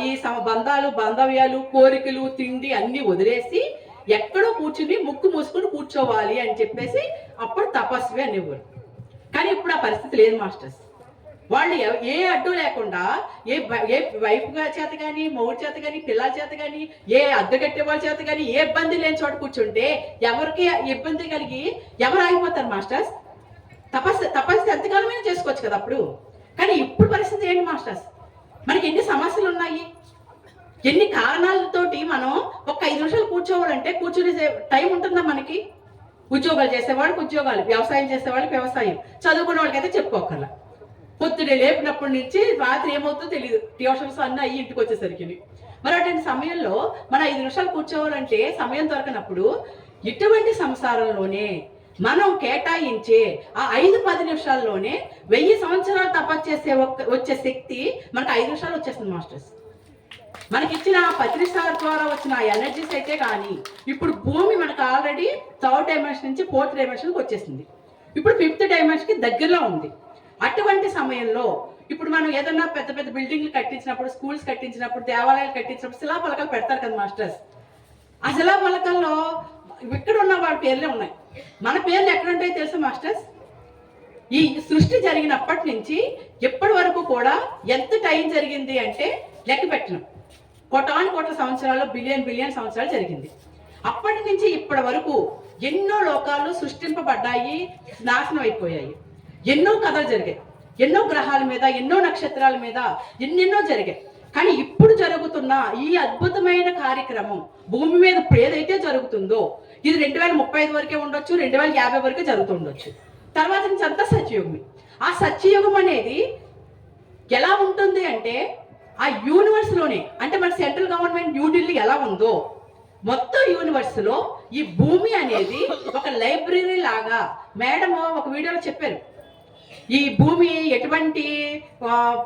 ఈ బంధాలు బాంధవ్యాలు కోరికలు తిండి అన్ని వదిలేసి ఎక్కడో కూర్చుని ముక్కు మూసుకుని కూర్చోవాలి అని చెప్పేసి అప్పుడు తపస్వి అనేవారు. కానీ ఇప్పుడు ఆ పరిస్థితి లేదు మాస్టర్స్. వాళ్ళు ఏ అడ్డు లేకుండా ఏ వైఫ్ చేత కానీ మౌడి చేత కానీ పిల్లల చేత కానీ ఏ అద్దె కట్టే వాళ్ళ చేత కానీ ఏ ఇబ్బంది లేని చోట కూర్చుంటే ఎవరికి ఇబ్బంది కలిగి ఎవరు ఆగిపోతారు మాస్టర్స్? తపస్సు ఎంతకాలమైనా చేసుకోవచ్చు కదా అప్పుడు. కానీ ఇప్పుడు పరిస్థితి ఏంటి మాస్టర్స్? మనకి ఎన్ని సమస్యలు ఉన్నాయి, ఎన్ని కారణాలతోటి మనం ఒక 5 నిమిషాలు కూర్చోవాలంటే కూర్చునే టైం ఉంటుందా మనకి? ఉద్యోగాలు చేసేవాళ్ళకి ఉద్యోగాలు, వ్యవసాయం చేసేవాళ్ళకి వ్యవసాయం, చదువుకునే వాళ్ళకైతే చెప్పుకోకర్లా. పొద్దునే లేపినప్పటి నుంచి రాత్రి ఏమవుతుందో తెలియదు, ట్యూషన్స్ అన్నీ అయ్యి ఇంటికి వచ్చేసరికి. మరి అటువంటి సమయంలో మనం 5 నిమిషాలు కూర్చోవాలంటే సమయం దొరకనప్పుడు ఇటువంటి సంసారంలోనే మనం కేటాయించే ఆ 5-10 నిమిషాల్లోనే 1000 సంవత్సరాలు తపస్సు చేసే వచ్చే శక్తి మనకు 5 నిమిషాలు వచ్చేస్తుంది మాస్టర్స్. మనకిచ్చిన పత్రిసార్ ద్వారా వచ్చిన ఎనర్జీస్ అయితే కానీ ఇప్పుడు భూమి మనకు ఆల్రెడీ 3rd డైమెన్షన్ నుంచి 4th డైమెన్షన్కి వచ్చేసింది. ఇప్పుడు 5th డైమెన్షన్కి దగ్గరలో ఉంది. అటువంటి సమయంలో ఇప్పుడు మనం ఏదన్నా పెద్ద పెద్ద బిల్డింగ్లు కట్టించినప్పుడు, స్కూల్స్ కట్టించినప్పుడు, దేవాలయాలు కట్టించినప్పుడు శిలాఫలకాలు పెడతారు కదా మాస్టర్స్. ఆ శిలాఫలకాల్లో ఇక్కడ ఉన్న వాళ్ళ పేర్లే ఉన్నాయి. మన పేర్లు ఎక్కడుంటాయో తెలుసా మాస్టర్స్? ఈ సృష్టి జరిగినప్పటి నుంచి ఎప్పటి వరకు కూడా ఎంత టైం జరిగింది అంటే లెక్క పెట్టినాం. కోటాను సంవత్సరాలు, బిలియన్ సంవత్సరాలు జరిగింది. అప్పటి నుంచి ఇప్పటి వరకు ఎన్నో లోకాలు సృష్టింపబడ్డాయి, నాశనం అయిపోయాయి. ఎన్నో కథలు జరిగాయి, ఎన్నో గ్రహాల మీద, ఎన్నో నక్షత్రాల మీద ఎన్నెన్నో జరిగాయి. కానీ ఇప్పుడు జరుగుతున్న ఈ అద్భుతమైన కార్యక్రమం భూమి మీద ఇప్పుడు ఏదైతే జరుగుతుందో ఇది 2035 వరకే ఉండొచ్చు, 2050 వరకే జరుగుతుండొచ్చు. తర్వాత నుంచి అంతా సత్యయుగమే. ఆ సత్యయుగం అనేది ఎలా ఉంటుంది అంటే ఆ యూనివర్స్ లోనే, అంటే మన సెంట్రల్ గవర్నమెంట్ న్యూఢిల్లీ ఎలా ఉందో మొత్తం యూనివర్స్ లో ఈ భూమి అనేది ఒక లైబ్రరీ లాగా. మేడం ఒక వీడియోలో చెప్పారు, ఈ భూమి ఎటువంటి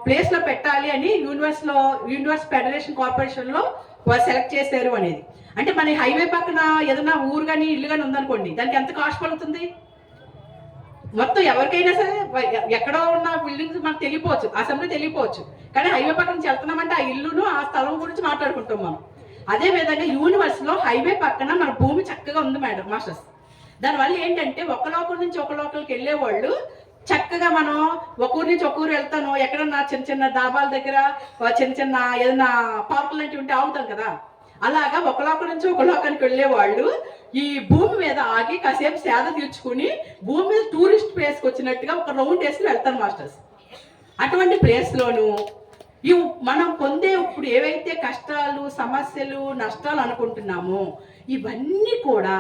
ప్లేస్ లో పెట్టాలి అని యూనివర్స్ ఫెడరేషన్ కార్పొరేషన్ లో సెలెక్ట్ చేశారు అనేది. అంటే మన హైవే పక్కన ఏదైనా ఊరు కానీ ఇల్లు కానీ ఉందనుకోండి, దానికి ఎంత కాస్ట్ పడుతుంది? మొత్తం ఎవరికైనా సరే ఎక్కడో ఉన్న బిల్డింగ్స్ మనకు తెలియపోవచ్చు, అసెంబ్లీ తెలియపోవచ్చు, కానీ హైవే పక్కన నుంచి వెళ్తున్నామంటే ఆ ఇల్లును ఆ స్థలం గురించి మాట్లాడుకుంటాం మనం. అదే విధంగా యూనివర్స్ లో హైవే పక్కన మన భూమి చక్కగా ఉంది మేడం మాస్టర్స్. దానివల్ల ఏంటంటే ఒక లోకల్ నుంచి ఒక లోకల్కి వెళ్ళే వాళ్ళు చక్కగా మనం ఒక ఊరి నుంచి ఒక ఊరు వెళ్తాను, ఎక్కడన్నా చిన్న చిన్న డాబాల దగ్గర చిన్న ఏదైనా పార్కులు లాంటివి ఉంటే ఆగుతాం కదా, అలాగా ఒక లోకం నుంచి ఒక లోకానికి వెళ్ళే వాళ్ళు ఈ భూమి మీద ఆగి కాసేపు సేద తీర్చుకుని భూమి మీద టూరిస్ట్ ప్లేస్కి వచ్చినట్టుగా ఒక రౌండ్ వేసి వెళ్తాను మాస్టర్స్. అటువంటి ప్లేస్లోను మనం పొందే ఇప్పుడు ఏవైతే కష్టాలు, సమస్యలు, నష్టాలు అనుకుంటున్నామో ఇవన్నీ కూడా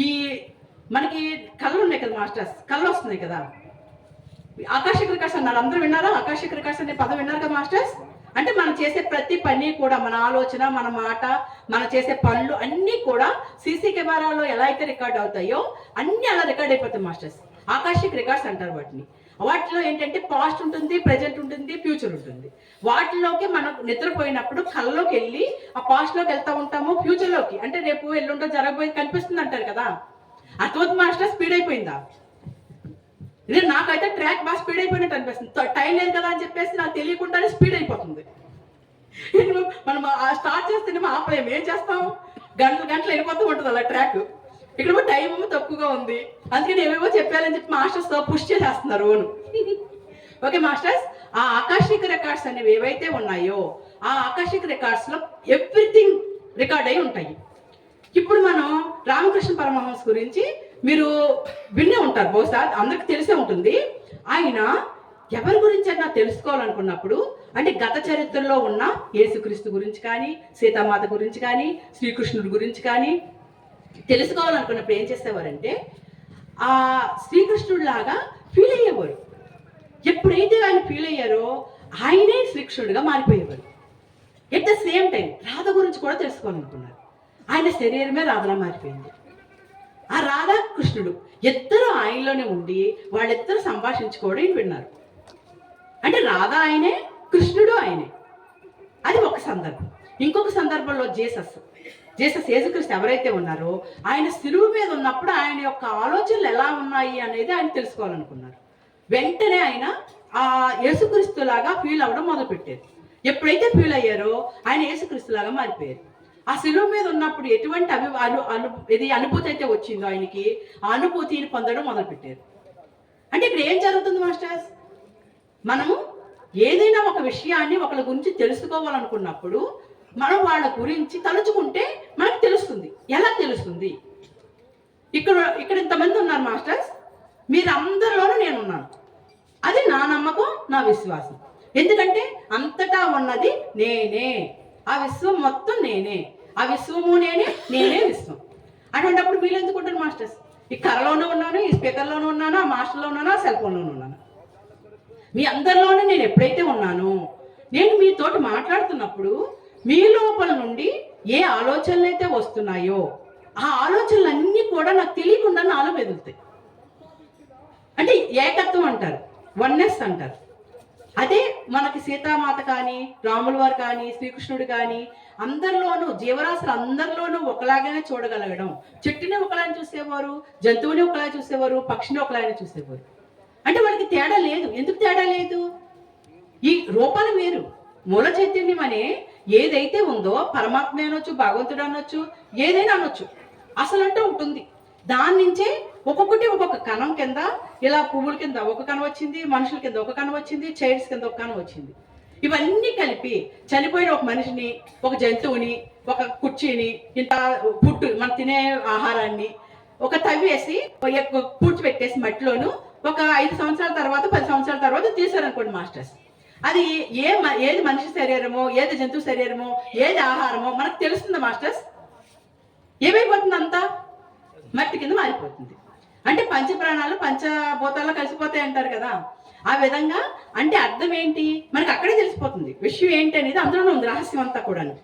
ఈ మనకి కళ్ళు ఉన్నాయి కదా మాస్టర్స్, కళ్ళు వస్తున్నాయి కదా. ఆకాశిక రికార్డ్స్ అన్నారు, అందరూ విన్నారా? ఆకాశిక రికార్డ్స్ అనే పదం విన్నారు కదా మాస్టర్స్. అంటే మనం చేసే ప్రతి పని కూడా, మన ఆలోచన, మన మాట, మనం చేసే పనులు అన్నీ కూడా సీసీ కెమెరాలో ఎలా అయితే రికార్డ్ అవుతాయో అన్నీ అలా రికార్డ్ అయిపోతాయి మాస్టర్స్. ఆకాశిక రికార్డ్స్ అంటారు వాటిని. వాటిలో ఏంటంటే పాస్ట్ ఉంటుంది, ప్రెజెంట్ ఉంటుంది, ఫ్యూచర్ ఉంటుంది. వాటిలోకి మనం నిద్రపోయినప్పుడు కళ్ళలోకి వెళ్ళి ఆ పాస్ట్లోకి వెళ్తూ ఉంటాము, ఫ్యూచర్లోకి అంటే రేపు ఎల్లుంటో జరగబోయేది కనిపిస్తుంది అంటారు కదా. అర్థమవుతుంది మాస్టర్? స్పీడ్ అయిపోయిందా? ఇది నాకైతే ట్రాక్ బాగా స్పీడ్ అయిపోయినట్టు అనిపిస్తుంది. టైం లేదు కదా అని చెప్పేసి నాకు తెలియకుండానే స్పీడ్ అయిపోతుంది. మనం స్టార్ట్ చేస్తేనేమో ఆపలేము, ఏం చేస్తాం? గంటలు వెళ్ళిపోతూ ఉంటుంది అలా ట్రాక్. ఇక్కడ టైం ఏమో తక్కువగా ఉంది, అందుకని ఏమేమో చెప్పాలని చెప్పి మాస్టర్స్ పుష్ చేసేస్తున్నారు ఓను. ఓకే మాస్టర్స్, ఆ ఆకాశిక రికార్డ్స్ అనేవి ఏవైతే ఉన్నాయో ఆ ఆకాశిక రికార్డ్స్ లో ఎవ్రీథింగ్ రికార్డ్ అయి ఉంటాయి. ఇప్పుడు మనం రామకృష్ణ పరమహంస గురించి మీరు వినే ఉంటారు, బహుశా అందరికి తెలిసే ఉంటుంది. ఆయన ఎవరి గురించి అయినా తెలుసుకోవాలనుకున్నప్పుడు అంటే గత చరిత్రలో ఉన్న యేసుక్రీస్తు గురించి కానీ, సీతామాత గురించి కానీ, శ్రీకృష్ణుడి గురించి కానీ తెలుసుకోవాలనుకున్నప్పుడు ఏం చేసేవారంటే ఆ శ్రీకృష్ణుడి లాగా ఫీల్ అయ్యేవారు. ఎప్పుడైతే ఆయన ఫీల్ అయ్యారో ఆయనే శ్రీకృష్ణుడిగా మారిపోయేవారు. At the same time Radha గురించి కూడా తెలుసుకోవాలనుకున్నారు. ఆయన శరీరమే రాధలా మారిపోయింది. ఆ రాధా కృష్ణుడు ఇద్దరు ఆయనలోనే ఉండి వాళ్ళిద్దరు సంభాషించుకోవడం విన్నారు. అంటే రాధ ఆయనే, కృష్ణుడు ఆయనే. అది ఒక సందర్భం. ఇంకొక సందర్భంలో జీసస్ యేసుక్రీస్తు ఎవరైతే ఉన్నారో ఆయన శిలువ మీద ఉన్నప్పుడు ఆయన యొక్క ఆలోచనలు ఎలా ఉన్నాయి అనేది ఆయన తెలుసుకోవాలనుకున్నారు. వెంటనే ఆయన ఆ యేసుక్రీస్తులాగా ఫీల్ అవ్వడం మొదలుపెట్టారు. ఎప్పుడైతే ఫీల్ అయ్యారో ఆయన యేసుక్రీస్తులాగా మారిపోయారు. ఆ శిలువ మీద ఉన్నప్పుడు ఎటువంటి అనుభూతి అయితే వచ్చిందో ఆయనకి ఆ అనుభూతిని పొందడం మొదలుపెట్టారు. అంటే ఇక్కడ ఏం జరుగుతుంది మాస్టర్స్? మనము ఏదైనా ఒక విషయాన్ని ఒకరి గురించి తెలుసుకోవాలనుకున్నప్పుడు మనం వాళ్ళ గురించి తలుచుకుంటే మనకు తెలుస్తుంది. ఎలా తెలుస్తుంది? ఇక్కడ ఇంతమంది ఉన్నారు మాస్టర్స్, మీరందరిలోనూ నేనున్నాను. అది నా నమ్మకం, నా విశ్వాసం. ఎందుకంటే అంతటా ఉన్నది నేనే. ఆ విశ్వం మొత్తం నేనే. ఆ విశ్వము నేనే, నేనే విశ్వం. అటువంటిప్పుడు వీళ్ళు ఎందుకుంటారు మాస్టర్స్? ఈ కర్రలోనూ ఉన్నాను, ఈ స్పీకర్లోనూ ఉన్నాను, ఆ మాస్టర్లో ఉన్నాను, ఆ సెల్ ఫోన్లోనూ ఉన్నాను. మీ అందరిలోనే నేను ఎప్పుడైతే ఉన్నానో, నేను మీతోటి మాట్లాడుతున్నప్పుడు మీ లోపల నుండి ఏ ఆలోచనలు అయితే వస్తున్నాయో ఆ ఆలోచనలన్నీ కూడా నాకు తెలియకుండా నాలో మెదులుతాయి. అంటే ఏకత్వం అంటారు, వన్నెస్ అంటారు. అదే మనకి సీతామాత కానీ, రాముల వారు కానీ, శ్రీకృష్ణుడు కానీ అందరిలోనూ, జీవరాశులు అందరిలోనూ ఒకలాగానే చూడగలగడం. చెట్టుని ఒకలాగా చూసేవారు, జంతువుని ఒకలాగా చూసేవారు, పక్షిని ఒకలాగా చూసేవారు. అంటే వాళ్ళకి తేడా లేదు. ఎందుకు తేడా లేదు? ఈ రూపాలు వేరు. మూల చైతన్యం అనే ఏదైతే ఉందో, పరమాత్మ అనొచ్చు, భగవంతుడు అనొచ్చు, ఏదైనా అనొచ్చు, అసలు అంటే ఉంటుంది. దాని నుంచే ఒక్కొక్కటి ఒక్కొక్క కణం కింద, ఇలా పువ్వుల కింద ఒక కణం వచ్చింది, మనుషుల కింద ఒక కణం వచ్చింది, చైర్స్ కింద ఒక కణం వచ్చింది. ఇవన్నీ కలిపి చనిపోయిన ఒక మనిషిని, ఒక జంతువుని, ఒక కుర్చీని, ఇంత పుట్టు మనం తినే ఆహారాన్ని ఒక తవ్వేసి పూడ్చిపెట్టేసి మట్టిలోను ఒక 5 సంవత్సరాల తర్వాత 10 సంవత్సరాల తర్వాత తీసారనుకోండి మాస్టర్స్, అది ఏది మనిషి శరీరమో, ఏది జంతువు శరీరమో, ఏది ఆహారమో మనకు తెలుస్తుంది మాస్టర్స్. ఏమైపోతుంది? అంతా మట్టి కింద మారిపోతుంది. అంటే పంచప్రాణాలు పంచభూతాల్లో కలిసిపోతాయి అంటారు కదా, ఆ విధంగా. అంటే అర్థం ఏంటి? మనకు అక్కడే తెలిసిపోతుంది విషయం ఏంటి అనేది. అందులోనే ఉంది రహస్యం అంతా కూడాను.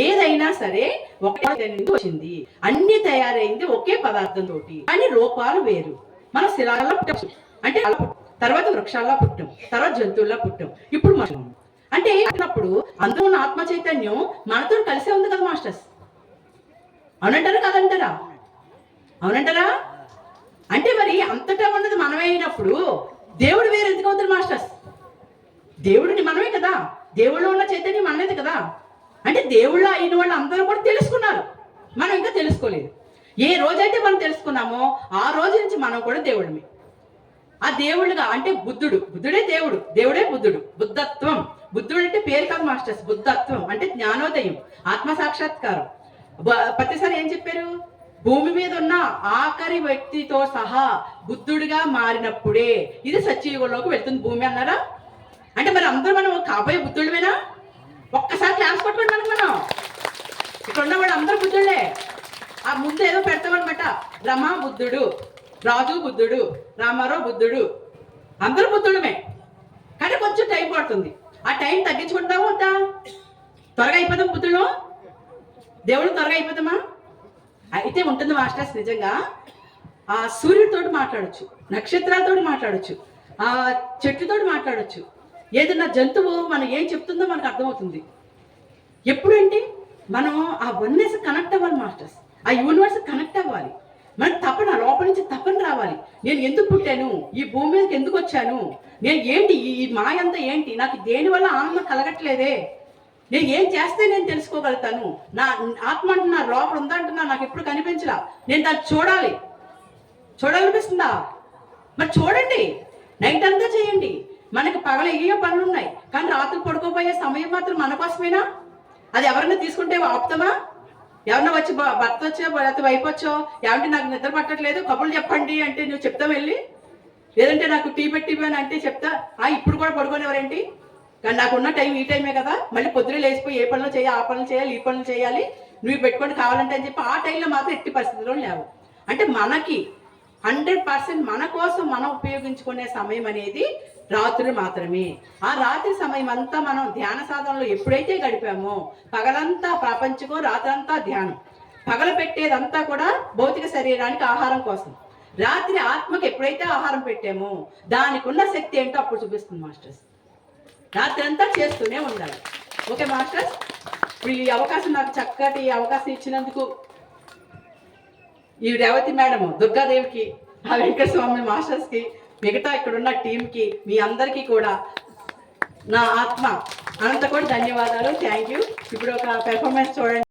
ఏదైనా సరే ఒకే వచ్చింది, అన్ని తయారైంది ఒకే పదార్థంతో, కానీ రూపాలు వేరు. మన శిలాల్లో పుట్టాం, అంటే తర్వాత వృక్షాల్లో పుట్టాం, తర్వాత జంతువుల్లో పుట్టాం, ఇప్పుడు మనం. అంటే అప్పుడు అందులో ఉన్న ఆత్మ చైతన్యం మనతో కలిసే ఉంది కదా మాస్టర్స్. అవునంటారా కాదంటారా? అవునంటారా? అంటే మరి అంతటా ఉన్నది మనమే అయినప్పుడు దేవుడు వేరు ఎందుకు అవుతారు మాస్టర్స్? దేవుడిని మనమే కదా, దేవుళ్ళు ఉన్న చైతన్యం మనలేదు కదా. అంటే దేవుళ్ళ అయిన వాళ్ళు అందరూ కూడా తెలుసుకున్నారు, మనం ఇంకా తెలుసుకోలేదు. ఏ రోజైతే మనం తెలుసుకున్నామో ఆ రోజు నుంచి మనం కూడా దేవుడిని. ఆ దేవుళ్ళుగా అంటే బుద్ధుడే దేవుడు, దేవుడే బుద్ధుడు. బుద్ధత్వం, బుద్ధుడు అంటే పేరు కాదు మాస్టర్స్. బుద్ధత్వం అంటే జ్ఞానోదయం, ఆత్మ సాక్షాత్కారం. ప్రతిసారి ఏం చెప్పారు? భూమి మీద ఉన్న ఆఖరి వ్యక్తితో సహా బుద్ధుడిగా మారినప్పుడే ఇది సత్యయుగంలోకి వెళ్తుంది భూమి అన్నారా? అంటే మరి అందరూ మనం కాబోయే బుద్ధుడివేనా? ఒక్కసారి క్లాస్ పట్టుకోండి. మనం ఇక్కడ ఉన్న వాళ్ళు అందరూ బుద్ధుళ్ళే. ఆ ముందు ఏదో పెడతామన్నమాట, రమా బుద్ధుడు, రాజు బుద్ధుడు, రామారావు బుద్ధుడు, అందరూ బుద్ధుడమే. కానీ కొంచెం టైం పడుతుంది. ఆ టైం తగ్గించుకుంటామా వద్దా? త్వరగా అయిపోతాం బుద్ధుడు, దేవుడు త్వరగా అయిపోతామా? అయితే ఉంటుంది మాస్టర్స్. నిజంగా ఆ సూర్యుడితోటి మాట్లాడచ్చు, నక్షత్రాలతోటి మాట్లాడచ్చు, ఆ చెట్టుతోటి మాట్లాడచ్చు. ఏదైనా జంతువు మనం ఏం చెప్తుందో మనకు అర్థమవుతుంది. ఎప్పుడంటే మనం ఆ వన్నెస్ కనెక్ట్ అవ్వాలి మాస్టర్స్, ఆ యూనివర్స్ కనెక్ట్ అవ్వాలి. మనకు తపన, లోపల నుంచి తపన రావాలి. నేను ఎందుకు పుట్టాను, ఈ భూమి మీదకి ఎందుకు వచ్చాను, నేను ఏంటి, ఈ మాయ అంతా ఏంటి, నాకు దేనివల్ల ఆనందం కలగట్లేదే, నేను ఏం చేస్తే నేను తెలుసుకోగలుగుతాను, నా ఆత్మ అంటున్నా లోపల ఉందంటున్నా నాకు ఎప్పుడు కనిపించలా, నేను దాన్ని చూడాలనిపిస్తుందా? మరి చూడండి, నైట్ అంతా చేయండి. మనకి పగల ఏయో పనులు ఉన్నాయి, కానీ రాత్రి పడుకోపోయే సమయం మాత్రం మన కోసమేనా? అది ఎవరైనా తీసుకుంటే ఆపుతామా? ఎవరన్నా వచ్చి భర్త వచ్చో లేకపోతే వైపు వచ్చో, ఏమంటే నాకు నిద్ర పట్టట్లేదు కబుర్లు చెప్పండి అంటే నువ్వు చెప్తావు వెళ్ళి? లేదంటే నాకు టీ పెట్టి అని అంటే చెప్తా, ఇప్పుడు కూడా పడుకోనివ్వరేంటి? కానీ నాకున్న టైం ఈ టైమే కదా, మళ్ళీ పొద్దున లేచిపోయి ఏ పనులు చేయాలి, ఆ పనులు చేయాలి, ఈ పనులు చేయాలి, నువ్వు పెట్టుకొని కావాలంటే అని చెప్పి ఆ టైంలో మాత్రం ఎట్టి పరిస్థితుల్లో లేవు. అంటే మనకి 100% మన కోసం మనం ఉపయోగించుకునే సమయం అనేది రాత్రులు మాత్రమే. ఆ రాత్రి సమయం అంతా మనం ధ్యాన సాధనలో ఎప్పుడైతే గడిపామో, పగలంతా ప్రపంచకో, రాత్రంతా ధ్యానం. పగలు పెట్టేదంతా కూడా భౌతిక శరీరానికి ఆహారం కోసం. రాత్రి ఆత్మకి ఎప్పుడైతే ఆహారం పెట్టామో దానికి ఉన్న శక్తి ఏంటో అప్పుడు చూపిస్తుంది మాస్టర్స్. రాత్రి అంతా చేస్తూనే ఉండాలి. ఓకే మాస్టర్స్, ఇప్పుడు ఈ అవకాశం, నాకు చక్కటి అవకాశం ఇచ్చినందుకు ఈ రేవతి మేడం, దుర్గాదేవికి, ఆ వెంకటస్వామి మాస్టర్స్కి, మిగతా ఇక్కడున్న టీంకి, మీ అందరికీ కూడా నా ఆత్మ అనంత కూడా ధన్యవాదాలు. Thank you. ఇప్పుడు ఒక పెర్ఫార్మెన్స్ చూడండి.